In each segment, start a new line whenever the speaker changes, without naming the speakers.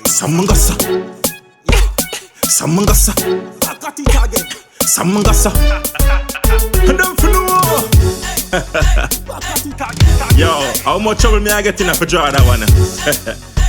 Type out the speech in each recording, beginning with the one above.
Samangasa, Samangasa, I got it again. Samangasa, and them for no. Yo, how much trouble me I get in for draw that one?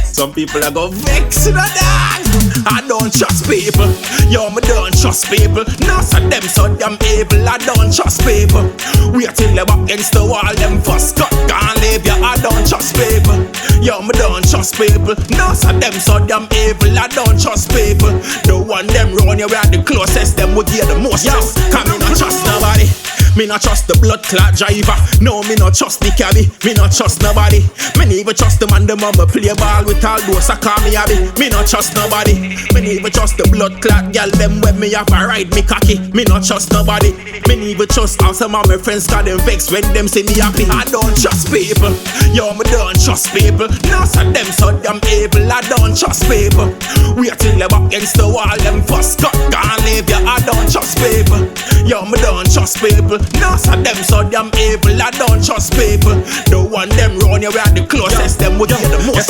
Some people are go vex in a dog. I don't trust people. Yo, me don't trust people. No, so them so damn evil. I don't trust people. Wait till them up against the wall. Them first cut can't leave you. I don't trust people. Yo, me don't trust people. No, so them so damn evil. I don't trust people. The one them run you where the closest. Them would hear the most. Yo, come me not trust nobody. Me not trust the blood clot driver. No, me not trust the cabby. Me not trust nobody. Me never trust the man the mama play ball with all those I call me abby. Me not trust nobody. Me never trust the blood clot girl them when me have a ride me cocky. Me not trust nobody. Me never trust how some of my friends got them vex when them see me happy. I don't trust people. Yo, me don't trust people. No, so them so damn evil. I don't trust people. Wait till them up against the wall. Them first cut can't leave you. I don't trust people. Yo, me don't trust people. No, so them so damn evil. I don't trust people. The one them run you where the closest. Them would hear the most.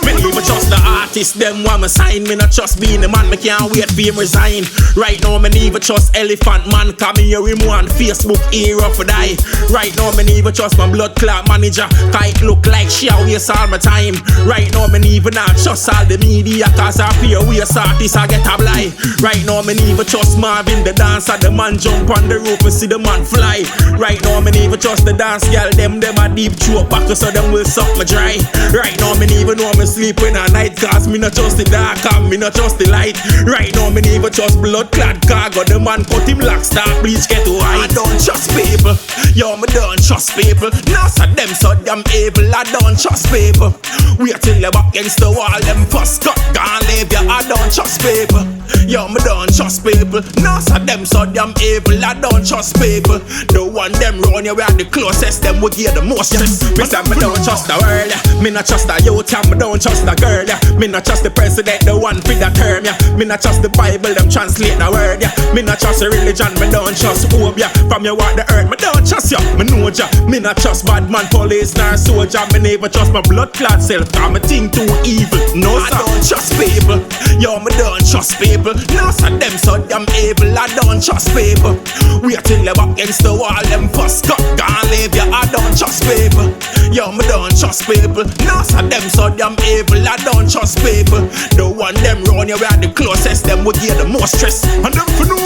Me never trust the artist. Them want me sign. Me not trust being the man. Me can't wait for him resign. Right now me never trust Elephant Man. Come here him on Facebook hero for die. Right now me never trust my blood clot manager. Cause it look like she a waste all my time. Right now me never not trust all the media. Cause I fear waste artists I get a blind. Right now me never trust Marvin the dancer. The man jump on the roof and see the man fly. Right now me never trust the dance girl. Them a deep choke back so them will suck me dry. Right now me never know me sleep when at night. Cause me not trust the dark and me not trust the light. Right now me never trust blood clad cargo. The man cut him lock start bleach get white. I don't trust people. Yo, me don't trust people. No, so them so damn evil. I don't trust people. Wait till them up against the wall. Them first cut can't leave you. I don't trust people. Yo, me don't trust people. No, so them so damn evil. I don't trust people. The one them run you where the closest. Them would hear the most. Me say me don't trust the world. Me not trust the youth. Me don't trust the girl. Me not trust the president. The one for the term. Me not trust the Bible. Them translate the word. Me not trust the religion. Me don't trust hope. From you walk the earth. Me don't trust you. Me know ya. Me not trust bad man, police, nor soldier. Me never trust my blood clot self. Cause me think too evil. No, I don't trust people. Yo, me don't trust people. No, so them so damn evil. I don't trust people. Wait till them up against the wall. Them first cut can't leave you. I don't trust people. Yo, me don't trust people. No, so them so damn evil. I don't trust people. The one them run you where the closest. Them would hear the most stress. And them for no.